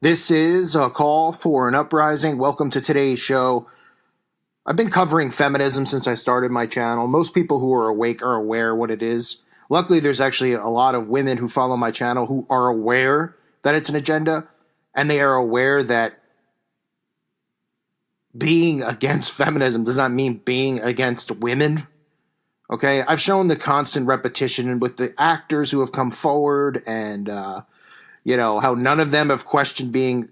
This is a call for an uprising. Welcome to today's show. I've been covering feminism since I started my channel. Most people who are awake are aware what it is. Luckily, there's actually a lot of women who follow my channel who are aware that it's an agenda, and they are aware that being against feminism does not mean being against women. Okay, I've shown the constant repetition with the actors who have come forward and, how none of them have questioned being,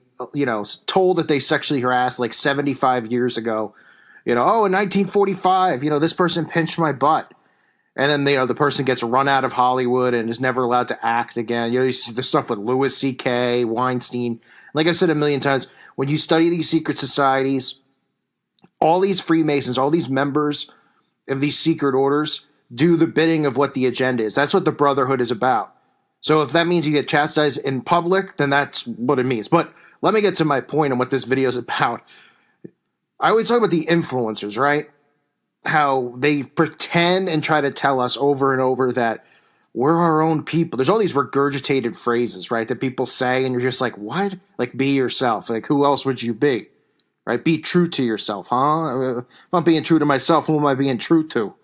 told that they sexually harassed like 75 years ago. In 1945, this person pinched my butt. And then, the person gets run out of Hollywood and is never allowed to act again. You see the stuff with Louis C.K., Weinstein. Like I've said a million times, when you study these secret societies, all these Freemasons, all these members of these secret orders do the bidding of what the agenda is. That's what the Brotherhood is about. So if that means you get chastised in public, then that's what it means. But let me get to my point on what this video is about. I always talk about the influencers, right? How they pretend and try to tell us over and over that we're our own people. There's all these regurgitated phrases, right, that people say, and you're just like, what? Like, be yourself. Like, who else would you be? Right? Be true to yourself, huh? If I'm being true to myself, who am I being true to?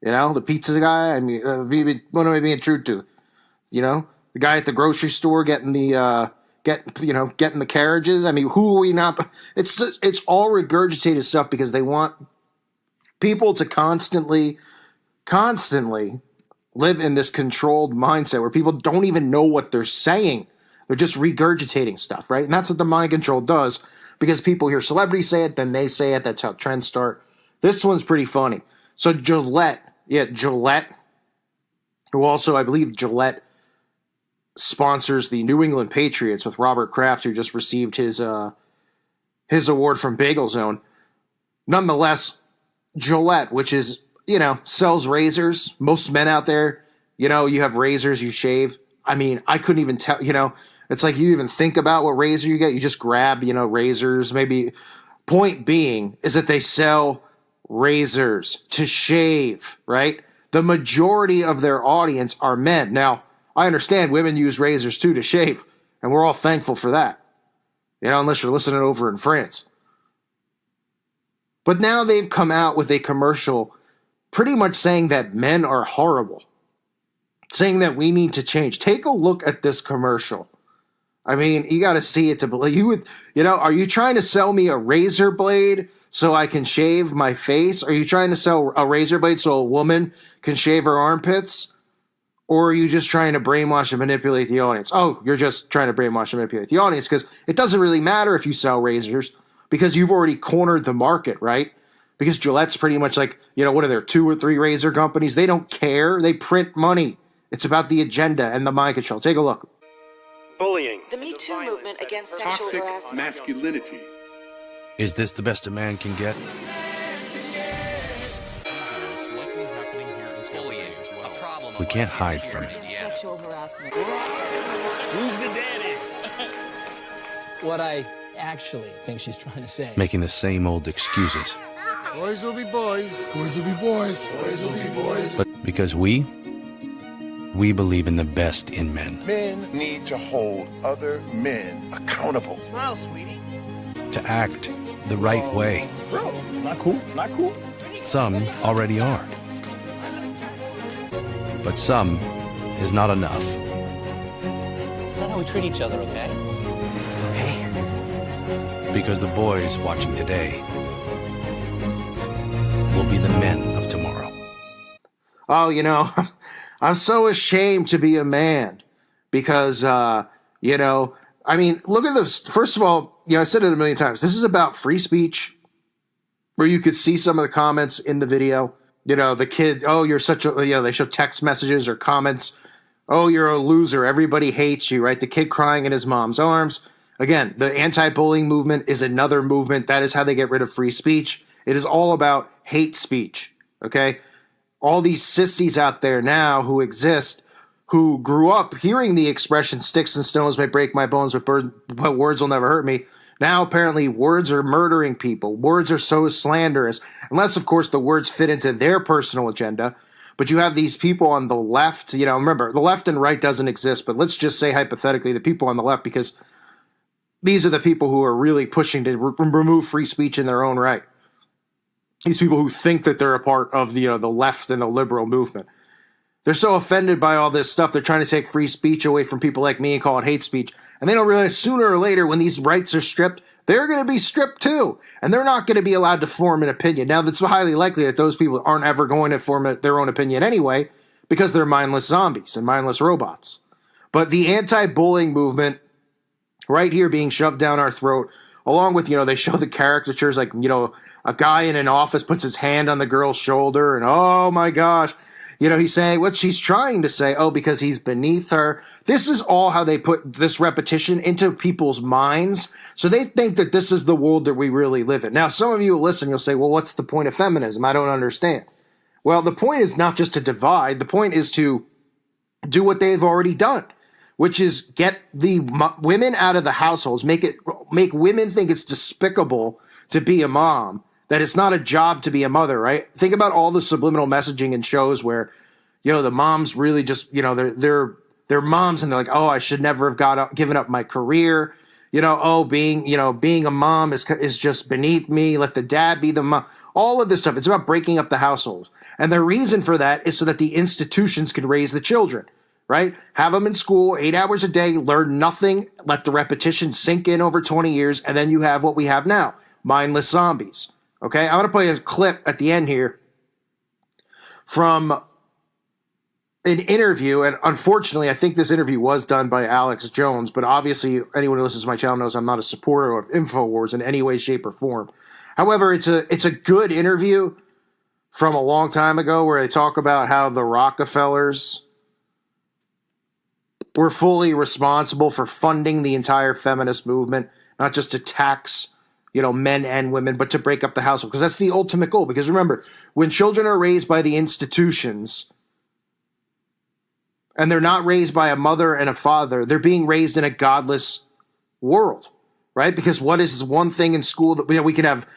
The pizza guy? What am I being true to? The guy at the grocery store getting the getting the carriages. Who are we not? It's all regurgitated stuff because they want people to constantly live in this controlled mindset where people don't even know what they're saying. They're just regurgitating stuff, right? And that's what the mind control does because people hear celebrities say it, then they say it. That's how trends start. This one's pretty funny. So Gillette, who also, I believe Gillette sponsors the New England Patriots with Robert Kraft, who just received his award from Bagel Zone. Nonetheless, Gillette, which is, sells razors. Most men out there, you have razors, you shave. I couldn't even tell, it's like you even think about what razor you get. You just grab, razors. Maybe point being is that they sell razors to shave, right? The majority of their audience are men. Now, I understand women use razors too to shave, and we're all thankful for that. Unless you're listening over in France. But now they've come out with a commercial pretty much saying that men are horrible. Saying that we need to change. Take a look at this commercial. You got to see it to believe. Are you trying to sell me a razor blade so I can shave my face? Are you trying to sell a razor blade so a woman can shave her armpits? Or are you just trying to brainwash and manipulate the audience? Oh, you're just trying to brainwash and manipulate the audience because it doesn't really matter if you sell razors because you've already cornered the market, right? Because Gillette's pretty much like, what are there, 2 or 3 razor companies? They don't care. They print money. It's about the agenda and the mind control. Take a look. Bullying. The Me Too movement against sexual harassment. Masculinity. Is this the best a man can get? We can't hide from it. Sexual harassment. Who's the daddy? What I actually think she's trying to say. Making the same old excuses. Boys will be boys. Boys will be boys. Boys will be boys. But because we believe in the best in men. Men need to hold other men accountable. Smile, sweetie. To act the right way. Bro, not cool, not cool. Some already are. But some is not enough. It's not how we treat each other, okay? Okay? Because the boys watching today will be the men of tomorrow. Oh, I'm so ashamed to be a man because, look at this. First of all, I said it a million times. This is about free speech where you could see some of the comments in the video. The kid, oh, you're such a, they show text messages or comments. Oh, you're a loser. Everybody hates you, right? The kid crying in his mom's arms. Again, the anti-bullying movement is another movement. That is how they get rid of free speech. It is all about hate speech, okay? All these sissies out there now who exist, who grew up hearing the expression, sticks and stones may break my bones, but words will never hurt me. Now, apparently, words are murdering people. Words are so slanderous. Unless, of course, the words fit into their personal agenda. But you have these people on the left. Remember, the left and right doesn't exist. But let's just say, hypothetically, the people on the left, because these are the people who are really pushing to remove free speech in their own right. These people who think that they're a part of the left and the liberal movement. They're so offended by all this stuff, they're trying to take free speech away from people like me and call it hate speech. And they don't realize sooner or later when these rights are stripped, they're going to be stripped too. And they're not going to be allowed to form an opinion. Now, it's highly likely that those people aren't ever going to form their own opinion anyway because they're mindless zombies and mindless robots. But the anti-bullying movement right here being shoved down our throat, along with, they show the caricatures like, a guy in an office puts his hand on the girl's shoulder and, oh my gosh, he's saying what she's trying to say, because he's beneath her. This is all how they put this repetition into people's minds. So they think that this is the world that we really live in. Now, some of you will listen, you'll say, well, what's the point of feminism? I don't understand. Well, the point is not just to divide. The point is to do what they've already done, which is get the women out of the households, make women think it's despicable to be a mom, that it's not a job to be a mother, right? Think about all the subliminal messaging in shows where, the moms really just, they're moms and they're like, oh, I should never have given up my career. Being a mom is just beneath me. Let the dad be the mom. All of this stuff. It's about breaking up the household. And the reason for that is so that the institutions can raise the children, right? Have them in school 8 hours a day, learn nothing, let the repetition sink in over 20 years, and then you have what we have now, mindless zombies. Okay, I'm going to play a clip at the end here from an interview, and unfortunately, I think this interview was done by Alex Jones, but obviously, anyone who listens to my channel knows I'm not a supporter of InfoWars in any way, shape, or form. However, it's a good interview from a long time ago where they talk about how the Rockefellers were fully responsible for funding the entire feminist movement, not just to tax men and women, but to break up the household, because that's the ultimate goal. Because remember, when children are raised by the institutions and they're not raised by a mother and a father, they're being raised in a godless world, right? Because what is one thing in school that we can have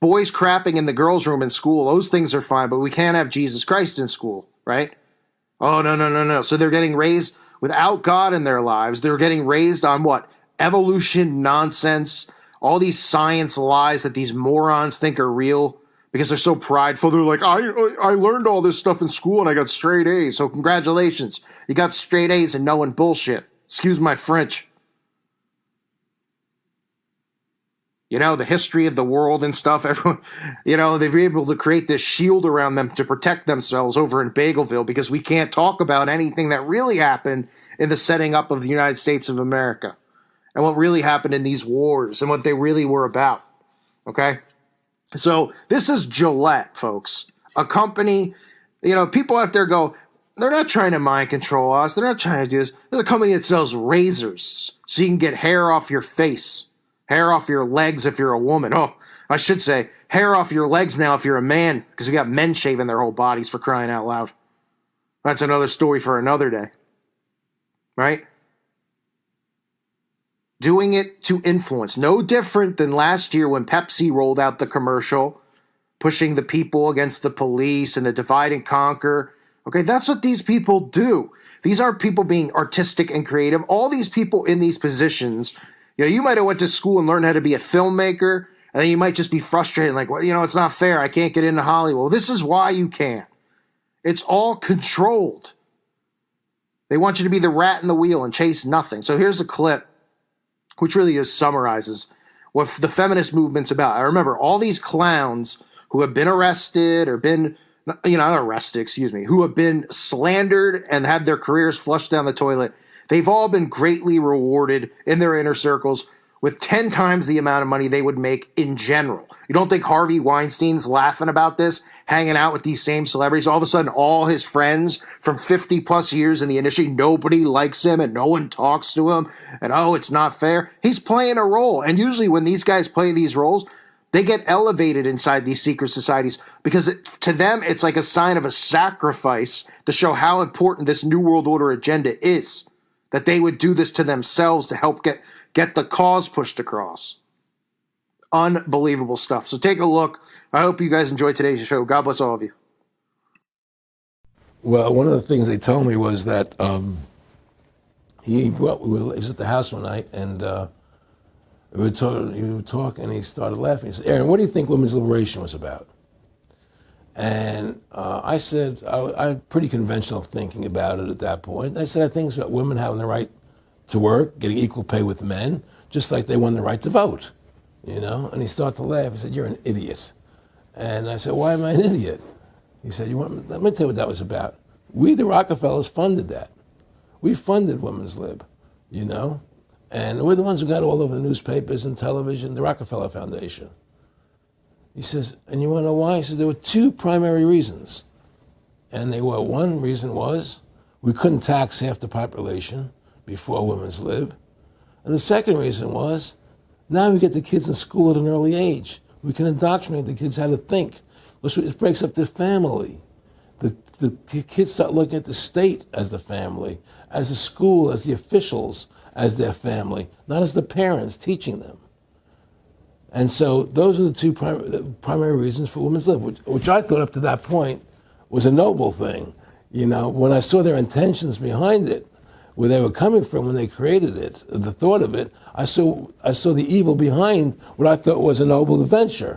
boys crapping in the girls' room in school, those things are fine, but we can't have Jesus Christ in school, right? Oh, no. So they're getting raised without God in their lives. They're getting raised on what? Evolution nonsense, all these science lies that these morons think are real because they're so prideful. They're like, I learned all this stuff in school and I got straight A's. So congratulations. You got straight A's and knowing bullshit. Excuse my French. The history of the world and stuff, everyone, they've been able to create this shield around them to protect themselves over in Bagelville because we can't talk about anything that really happened in the setting up of the United States of America and what really happened in these wars and what they really were about, okay? So this is Gillette, folks, a company, people out there go, they're not trying to mind control us. They're not trying to do this. They're a company that sells razors so you can get hair off your face. Hair off your legs if you're a woman. Oh, I should say hair off your legs now if you're a man, because we got men shaving their whole bodies for crying out loud. That's another story for another day. Right? Doing it to influence. No different than last year when Pepsi rolled out the commercial, pushing the people against the police and the divide and conquer. Okay, that's what these people do. These aren't people being artistic and creative. All these people in these positions, you might have went to school and learned how to be a filmmaker, and then you might just be frustrated, like, well, it's not fair. I can't get into Hollywood. Well, this is why you can't. It's all controlled. They want you to be the rat in the wheel and chase nothing. So here's a clip, which really just summarizes what the feminist movement's about. I remember all these clowns who have been arrested or been, not arrested, excuse me, who have been slandered and had their careers flushed down the toilet. They've all been greatly rewarded in their inner circles with 10 times the amount of money they would make in general. You don't think Harvey Weinstein's laughing about this, hanging out with these same celebrities? All of a sudden, all his friends from 50 plus years in the industry, nobody likes him and no one talks to him. And it's not fair. He's playing a role. And usually when these guys play these roles, they get elevated inside these secret societies because to them, it's like a sign of a sacrifice to show how important this New World Order agenda is. That they would do this to themselves to help get the cause pushed across. Unbelievable stuff. So take a look. I hope you guys enjoyed today's show. God bless all of you. Well, one of the things they told me was that he was at the house one night and You were talking, and he started laughing. He said, Aaron, what do you think women's liberation was about? And I said, I had pretty conventional thinking about it at that point. I said, I think it's about women having the right to work, getting equal pay with men, just like they won the right to vote, you know? And he started to laugh. He said, you're an idiot. And I said, why am I an idiot? He said, let me tell you what that was about. We, the Rockefellers, funded that. We funded women's lib, you know? And we're the ones who got all over the newspapers and television, the Rockefeller Foundation. He says, and you want to know why? He says, there were two primary reasons. And they were, one reason was we couldn't tax half the population before women's lib. And the second reason was, now we get the kids in school at an early age. We can indoctrinate the kids how to think. It breaks up the family. The kids start looking at the state as the family, as the school, as the officials, as their family, not as the parents teaching them. And so those are the two primary reasons for women's lib, which I thought up to that point was a noble thing. You know, when I saw their intentions behind it, where they were coming from when they created it, the thought of it, I saw the evil behind what I thought was a noble adventure.